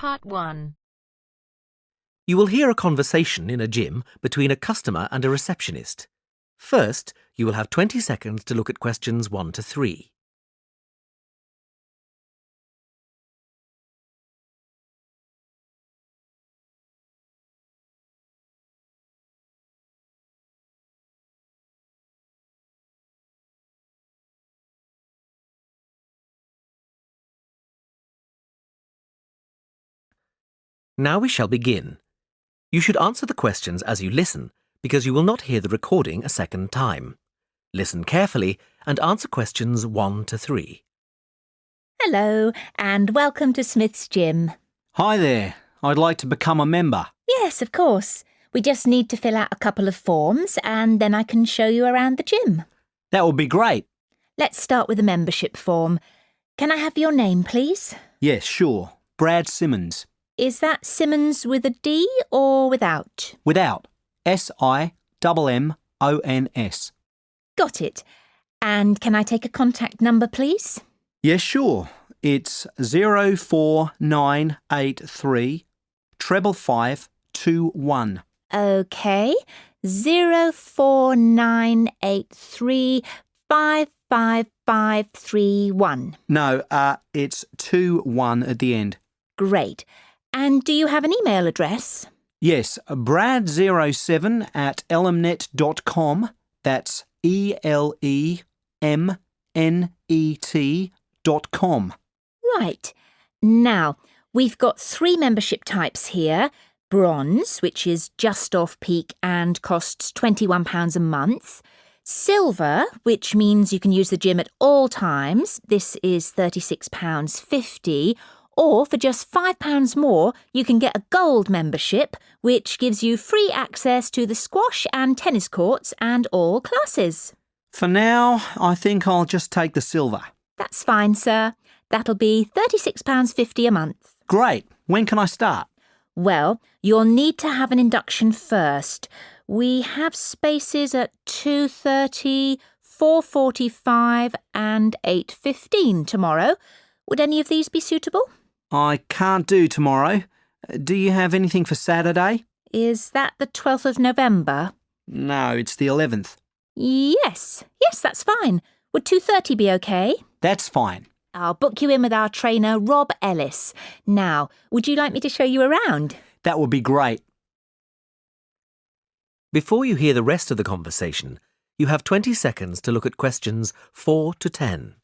Part 1. You will hear a conversation in a gym between a customer and a receptionist. First, you will have 20 seconds to look at questions 1 to 3. Now we shall begin. You should answer the questions as you listen, because you will not hear the recording a second time. Listen carefully and answer questions 1 to 3. Hello, and welcome to Smith's Gym. Hi there. I'd like to become a member. Yes, of course. We just need to fill out a couple of forms and then I can show you around the gym. That would be great. Let's start with the membership form. Can I have your name, please? Yes, sure. Brad Simmons. Is that Simmons with a D or without? Without. SIMMONS. Got it. And can I take a contact number, please? Yes, sure. It's 04983 55521. OK. 04983 55531. No, it's 21 at the end. Great. And do you have an email address? Yes, brad07@elemnet.com. That's ELEMNET.com. Right. Now, we've got 3 membership types here. Bronze, which is just off-peak and costs £21 a month. Silver, which means you can use the gym at all times. This is £36.50. Or for just £5 more, you can get a gold membership, which gives you free access to the squash and tennis courts and all classes. For now, I think I'll just take the silver. That's fine, sir. That'll be £36.50 a month. Great. When can I start? Well, you'll need to have an induction first. We have spaces at 2:30, 4:45 and 8:15 tomorrow. Would any of these be suitable? I can't do tomorrow. Do you have anything for Saturday? Is that the 12th of November? No, it's the 11th. Yes, that's fine. Would 2:30 be okay? That's fine. I'll book you in with our trainer, Rob Ellis. Now, would you like me to show you around? That would be great. Before you hear the rest of the conversation, you have 20 seconds to look at questions 4 to 10.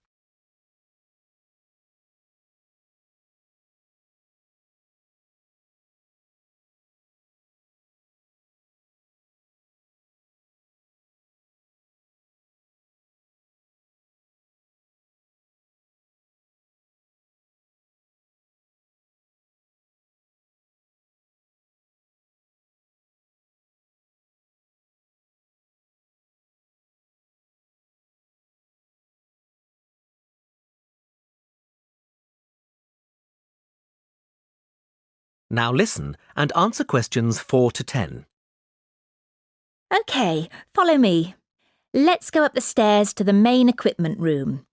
Now listen and answer questions 4 to 10. OK, follow me. Let's go up the stairs to the main equipment room.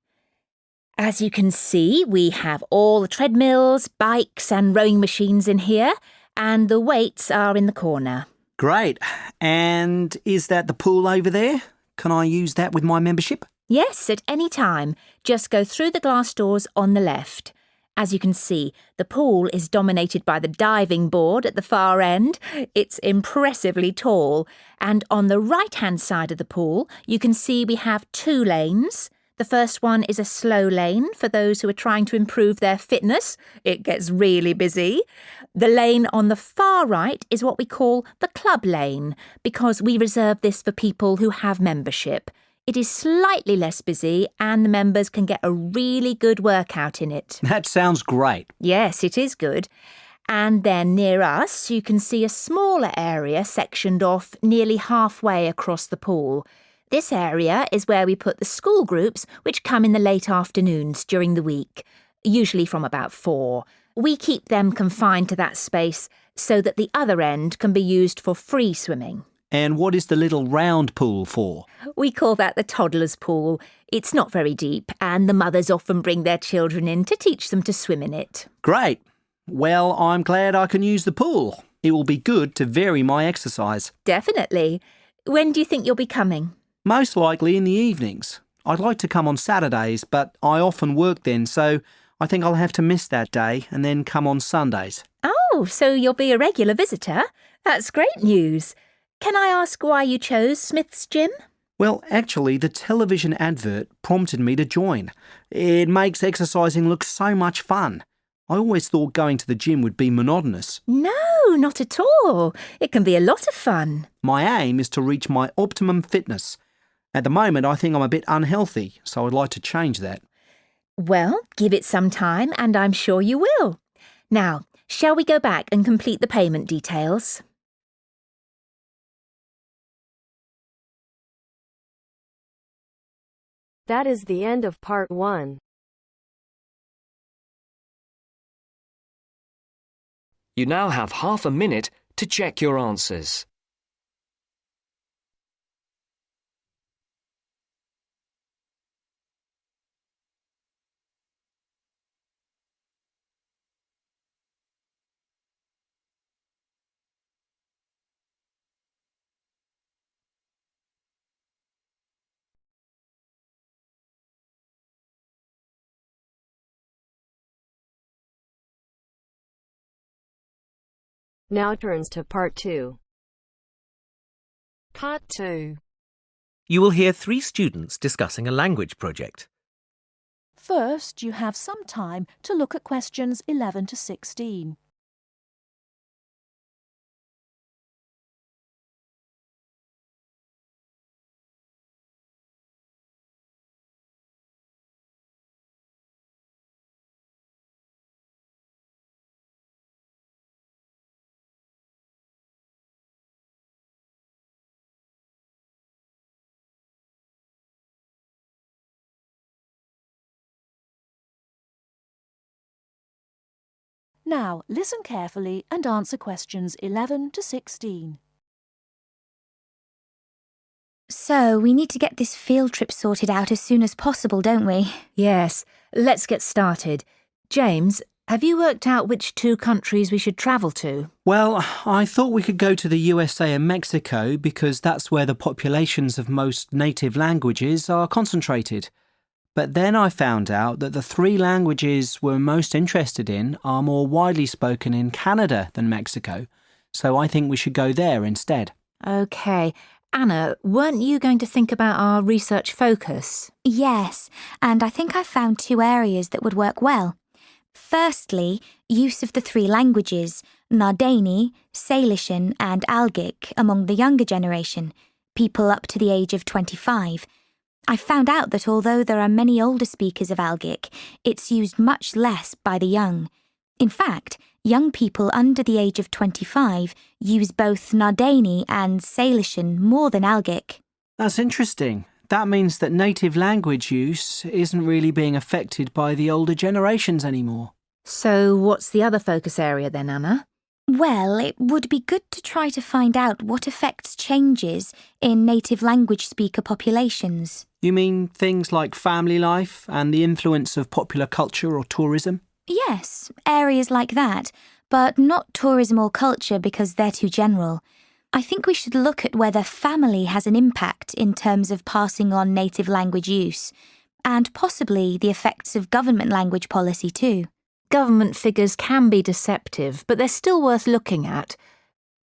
As you can see, we have all the treadmills, bikes and rowing machines in here, and the weights are in the corner. Great. And is that the pool over there? Can I use that with my membership? Yes, at any time. Just go through the glass doors on the left. As you can see, the pool is dominated by the diving board at the far end. It's impressively tall. And on the right-hand side of the pool, you can see we have 2 lanes. The first one is a slow lane for those who are trying to improve their fitness. It gets really busy. The lane on the far right is what we call the club lane, because we reserve this for people who have membership. It is slightly less busy and the members can get a really good workout in it. That sounds great. Yes, it is good. And then near us, you can see a smaller area sectioned off nearly halfway across the pool. This area is where we put the school groups which come in the late afternoons during the week, usually from about 4. We keep them confined to that space so that the other end can be used for free swimming. And what is the little round pool for? We call that the toddler's pool. It's not very deep and the mothers often bring their children in to teach them to swim in it. Great. Well, I'm glad I can use the pool. It will be good to vary my exercise. Definitely. When do you think you'll be coming? Most likely in the evenings. I'd like to come on Saturdays, but I often work then, so I think I'll have to miss that day and then come on Sundays. Oh, so you'll be a regular visitor? That's great news. Can I ask why you chose Smith's Gym? Well, actually, the television advert prompted me to join. It makes exercising look so much fun. I always thought going to the gym would be monotonous. No, not at all. It can be a lot of fun. My aim is to reach my optimum fitness. At the moment, I think I'm a bit unhealthy, so I'd like to change that. Well, give it some time and I'm sure you will. Now, shall we go back and complete the payment details? That is the end of part 1. You now have half a minute to check your answers. Now turns to part 2. Part 2. You will hear 3 students discussing a language project. First, you have some time to look at questions 11 to 16. Now, listen carefully and answer questions 11 to 16. So, we need to get this field trip sorted out as soon as possible, don't we? Yes, let's get started. James, have you worked out which 2 countries we should travel to? Well, I thought we could go to the USA and Mexico because that's where the populations of most native languages are concentrated. But then I found out that the 3 languages we're most interested in are more widely spoken in Canada than Mexico, so I think we should go there instead. OK. Anna, weren't you going to think about our research focus? Yes, and I think I've found 2 areas that would work well. Firstly, use of the 3 languages, Nardini, Salishan and Algic among the younger generation, people up to the age of 25. I found out that although there are many older speakers of Algic, it's used much less by the young. In fact, young people under the age of 25 use both Nardini and Salishan more than Algic. That's interesting. That means that native language use isn't really being affected by the older generations anymore. So what's the other focus area then, Anna? Well, it would be good to try to find out what affects changes in native language speaker populations. You mean things like family life and the influence of popular culture or tourism? Yes, areas like that, but not tourism or culture because they're too general. I think we should look at whether family has an impact in terms of passing on native language use, and possibly the effects of government language policy too. Government figures can be deceptive, but they're still worth looking at.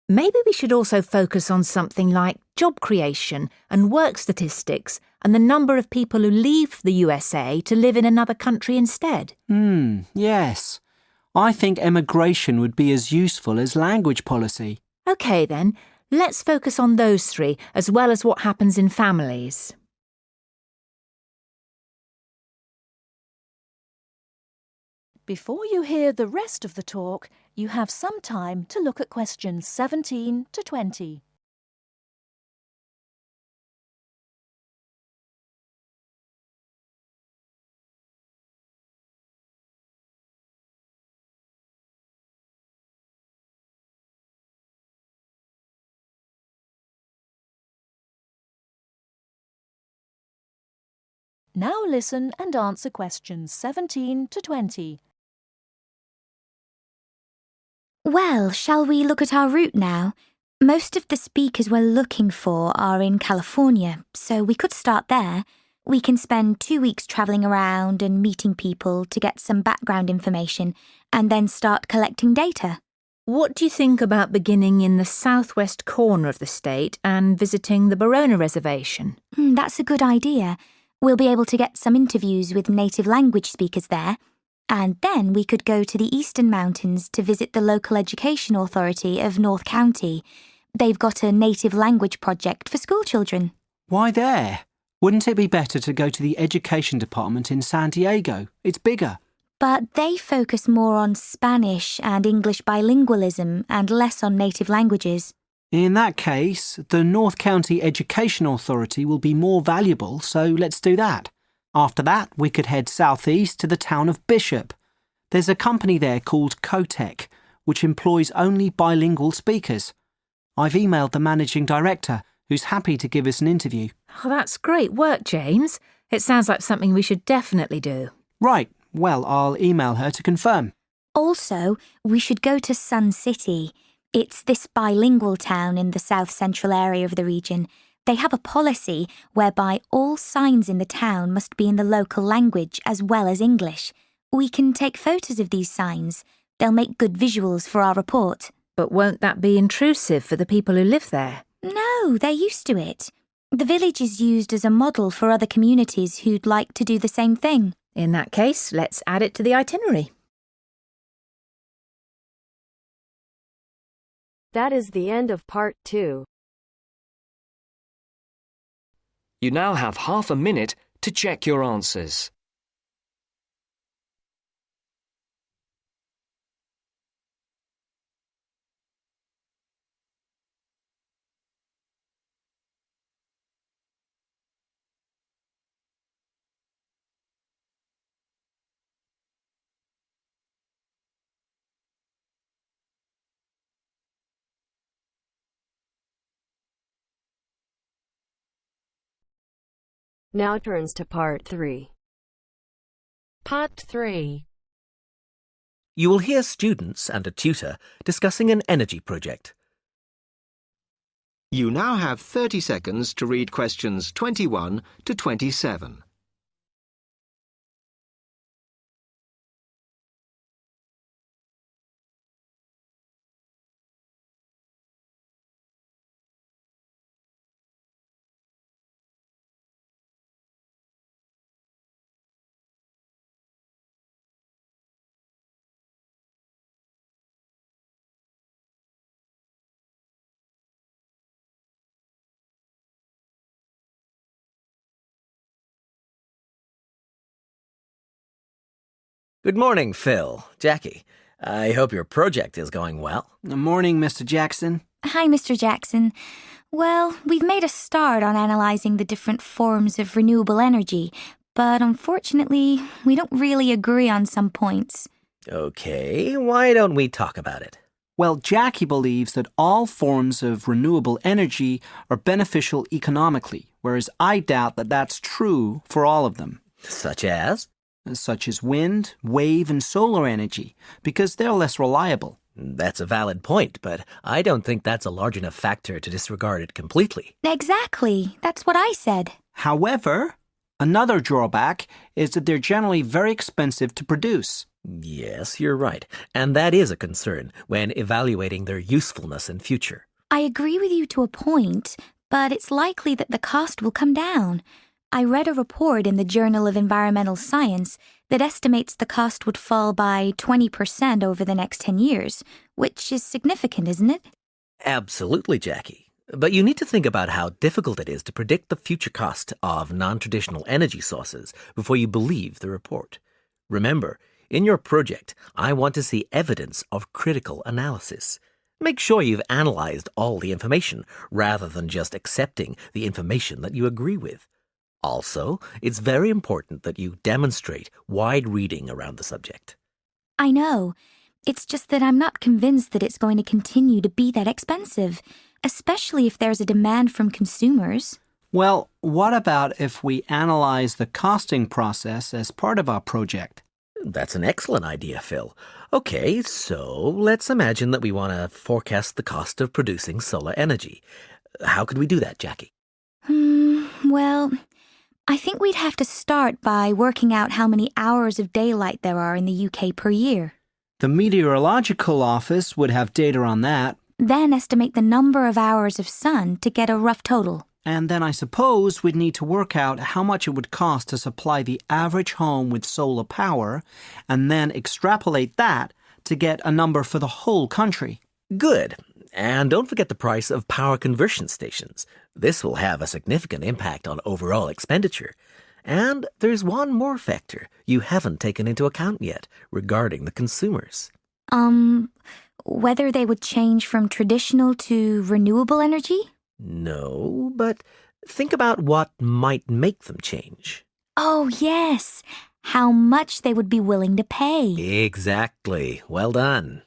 Maybe we should also focus on something like job creation and work statistics and the number of people who leave the USA to live in another country instead. Yes. I think emigration would be as useful as language policy. OK then, let's focus on those 3 as well as what happens in families. Before you hear the rest of the talk, you have some time to look at questions 17 to 20. Now listen and answer questions 17 to 20. Well, shall we look at our route now? Most of the speakers we're looking for are in California, so we could start there. We can spend 2 weeks travelling around and meeting people to get some background information and then start collecting data. What do you think about beginning in the southwest corner of the state and visiting the Barona Reservation? That's a good idea. We'll be able to get some interviews with native language speakers there. And then we could go to the Eastern Mountains to visit the local education authority of North County. They've got a native language project for school children. Why there? Wouldn't it be better to go to the education department in San Diego? It's bigger. But they focus more on Spanish and English bilingualism and less on native languages. In that case, the North County Education Authority will be more valuable, so let's do that. After that, we could head southeast to the town of Bishop. There's a company there called Cotec, which employs only bilingual speakers. I've emailed the managing director, who's happy to give us an interview. Oh, that's great work, James. It sounds like something we should definitely do. Right, well, I'll email her to confirm. Also, we should go to Sun City. It's this bilingual town in the south-central area of the region. They have a policy whereby all signs in the town must be in the local language as well as English. We can take photos of these signs. They'll make good visuals for our report. But won't that be intrusive for the people who live there? No, they're used to it. The village is used as a model for other communities who'd like to do the same thing. In that case, let's add it to the itinerary. That is the end of part 2. You now have half a minute to check your answers. Now turns to part 3. Part 3. You will hear students and a tutor discussing an energy project. You now have 30 seconds to read questions 21 to 27. Good morning, Phil, Jackie. I hope your project is going well. Good morning, Mr. Jackson. Hi, Mr. Jackson. Well, we've made a start on analysing the different forms of renewable energy, but unfortunately, we don't really agree on some points. Okay, why don't we talk about it? Well, Jackie believes that all forms of renewable energy are beneficial economically, whereas I doubt that that's true for all of them. Such as? Such as wind, wave, and solar energy, because they're less reliable. That's a valid point, but I don't think that's a large enough factor to disregard it completely. Exactly. That's what I said. However, another drawback is that they're generally very expensive to produce. Yes, you're right, and that is a concern when evaluating their usefulness in future. I agree with you to a point, but it's likely that the cost will come down. I read a report in the Journal of Environmental Science that estimates the cost would fall by 20% over the next 10 years, which is significant, isn't it? Absolutely, Jackie. But you need to think about how difficult it is to predict the future cost of non-traditional energy sources before you believe the report. Remember, in your project, I want to see evidence of critical analysis. Make sure you've analyzed all the information rather than just accepting the information that you agree with. Also, it's very important that you demonstrate wide reading around the subject. I know. It's just that I'm not convinced that it's going to continue to be that expensive, especially if there's a demand from consumers. Well, what about if we analyze the costing process as part of our project? That's an excellent idea, Phil. Okay, so let's imagine that we want to forecast the cost of producing solar energy. How could we do that, Jackie? Well, I think we'd have to start by working out how many hours of daylight there are in the UK per year. The Meteorological Office would have data on that. Then estimate the number of hours of sun to get a rough total. And then I suppose we'd need to work out how much it would cost to supply the average home with solar power, and then extrapolate that to get a number for the whole country. Good. And don't forget the price of power conversion stations. This will have a significant impact on overall expenditure. And there's one more factor you haven't taken into account yet regarding the consumers. Whether they would change from traditional to renewable energy? No, but think about what might make them change. Oh, yes. How much they would be willing to pay. Exactly. Well done.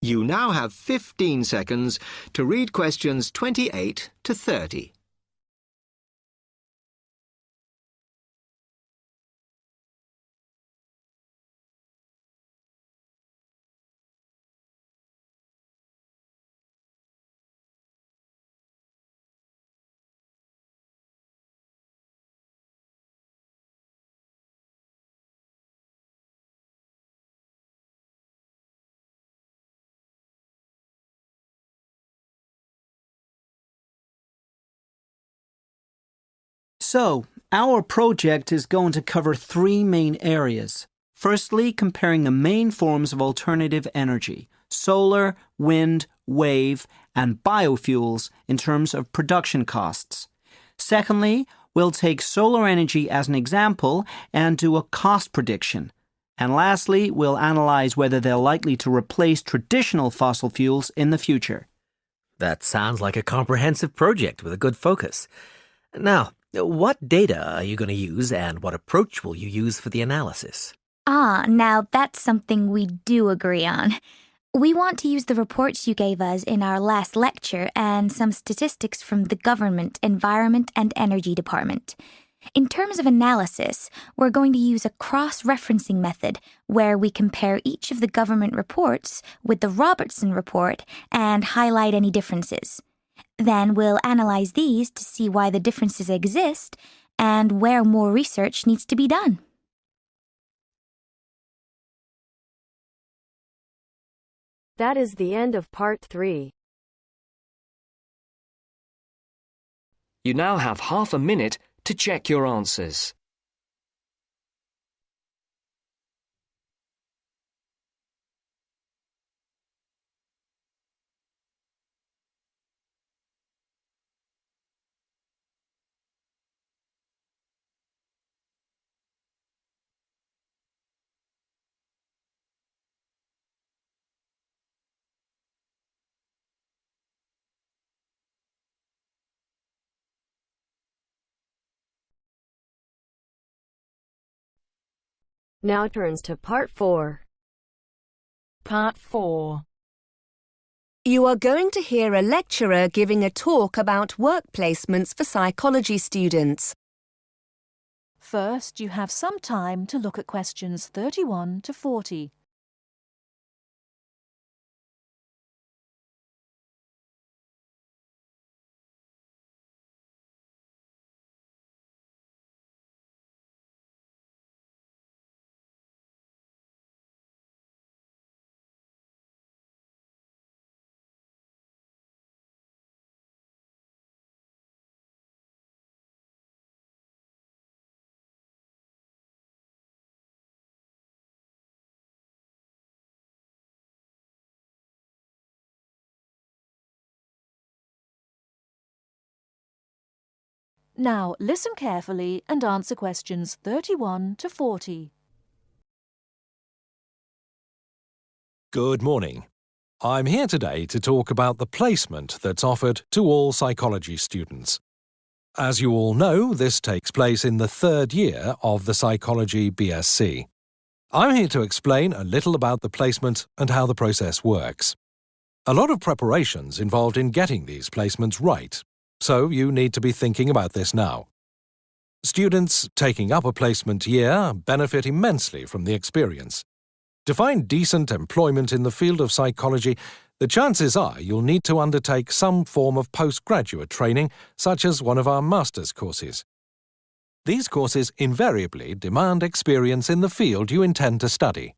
You now have 15 seconds to read questions 28 to 30. So, our project is going to cover three main areas. Firstly, comparing the main forms of alternative energy, solar, wind, wave, and biofuels in terms of production costs. Secondly, we'll take solar energy as an example and do a cost prediction. And lastly, we'll analyze whether they're likely to replace traditional fossil fuels in the future. That sounds like a comprehensive project with a good focus. Now, what data are you going to use and what approach will you use for the analysis? Now that's something we do agree on. We want to use the reports you gave us in our last lecture and some statistics from the Government, Environment and Energy Department. In terms of analysis, we're going to use a cross-referencing method where we compare each of the government reports with the Robertson report and highlight any differences. Then we'll analyze these to see why the differences exist and where more research needs to be done. That is the end of part 3. You now have half a minute to check your answers. Now turns to part 4. Part 4. You are going to hear a lecturer giving a talk about work placements for psychology students. First, you have some time to look at questions 31 to 40. Now listen carefully and answer questions 31 to 40. Good morning. I'm here today to talk about the placement that's offered to all psychology students. As you all know, this takes place in the third year of the Psychology BSc. I'm here to explain a little about the placement and how the process works. A lot of preparation's involved in getting these placements right, so you need to be thinking about this now. Students taking up a placement year benefit immensely from the experience. To find decent employment in the field of psychology, the chances are you'll need to undertake some form of postgraduate training, such as one of our master's courses. These courses invariably demand experience in the field you intend to study.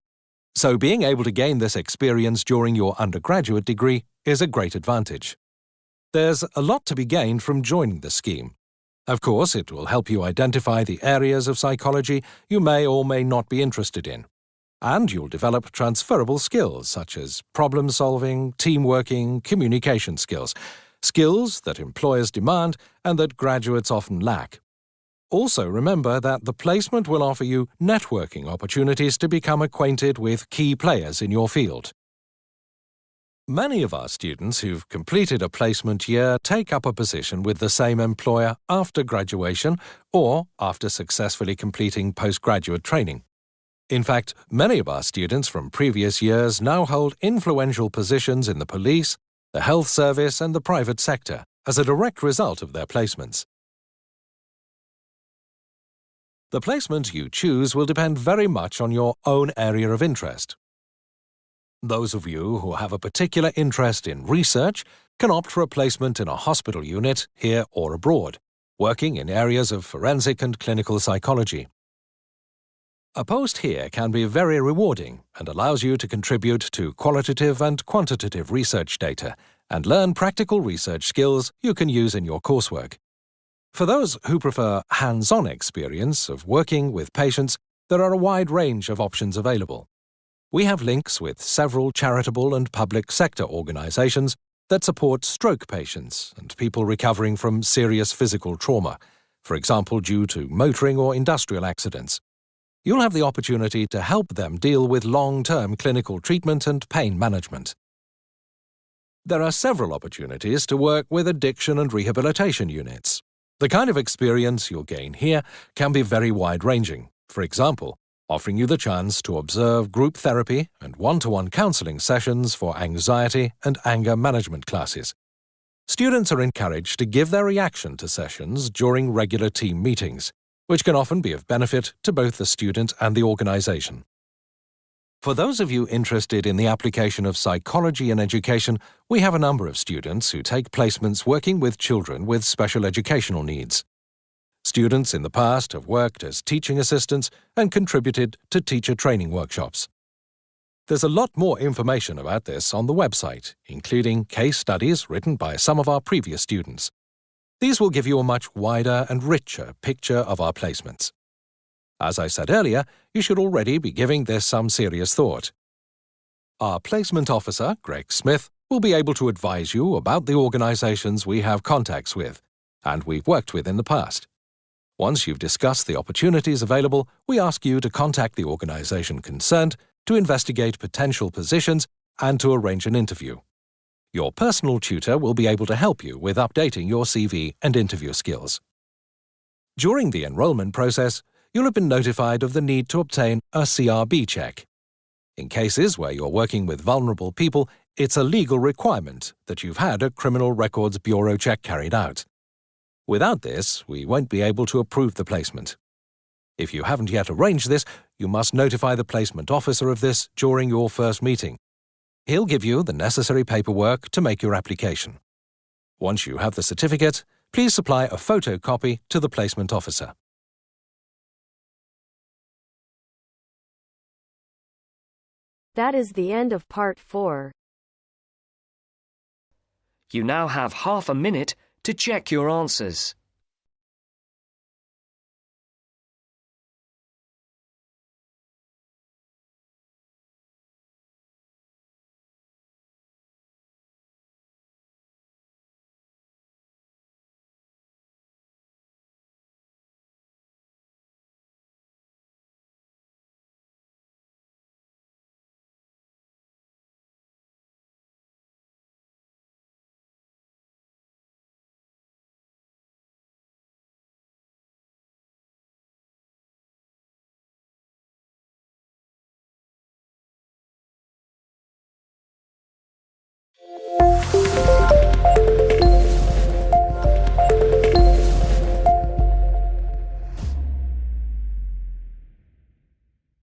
So being able to gain this experience during your undergraduate degree is a great advantage. There's a lot to be gained from joining the scheme. Of course, it will help you identify the areas of psychology you may or may not be interested in. And you'll develop transferable skills such as problem-solving, team-working, communication skills that employers demand and that graduates often lack. Also remember that the placement will offer you networking opportunities to become acquainted with key players in your field. Many of our students who've completed a placement year take up a position with the same employer after graduation or after successfully completing postgraduate training. In fact, many of our students from previous years now hold influential positions in the police, the health service and the private sector as a direct result of their placements. The placement you choose will depend very much on your own area of interest. Those of you who have a particular interest in research can opt for a placement in a hospital unit, here or abroad, working in areas of forensic and clinical psychology. A post here can be very rewarding and allows you to contribute to qualitative and quantitative research data and learn practical research skills you can use in your coursework. For those who prefer hands-on experience of working with patients, there are a wide range of options available. We have links with several charitable and public sector organizations that support stroke patients and people recovering from serious physical trauma, for example due to motoring or industrial accidents. You'll have the opportunity to help them deal with long-term clinical treatment and pain management. There are several opportunities to work with addiction and rehabilitation units. The kind of experience you'll gain here can be very wide-ranging. For example, offering you the chance to observe group therapy and one-to-one counseling sessions for anxiety and anger management classes. Students are encouraged to give their reaction to sessions during regular team meetings, which can often be of benefit to both the student and the organization. For those of you interested in the application of psychology in education, we have a number of students who take placements working with children with special educational needs. Students in the past have worked as teaching assistants and contributed to teacher training workshops. There's a lot more information about this on the website, including case studies written by some of our previous students. These will give you a much wider and richer picture of our placements. As I said earlier, you should already be giving this some serious thought. Our placement officer, Greg Smith, will be able to advise you about the organizations we have contacts with and we've worked with in the past. Once you've discussed the opportunities available, we ask you to contact the organization concerned to investigate potential positions and to arrange an interview. Your personal tutor will be able to help you with updating your CV and interview skills. During the enrollment process, you'll have been notified of the need to obtain a CRB check. In cases where you're working with vulnerable people, it's a legal requirement that you've had a Criminal Records Bureau check carried out. Without this, we won't be able to approve the placement. If you haven't yet arranged this, you must notify the placement officer of this during your first meeting. He'll give you the necessary paperwork to make your application. Once you have the certificate, please supply a photocopy to the placement officer. That is the end of part 4. You now have half a minute to check your answers.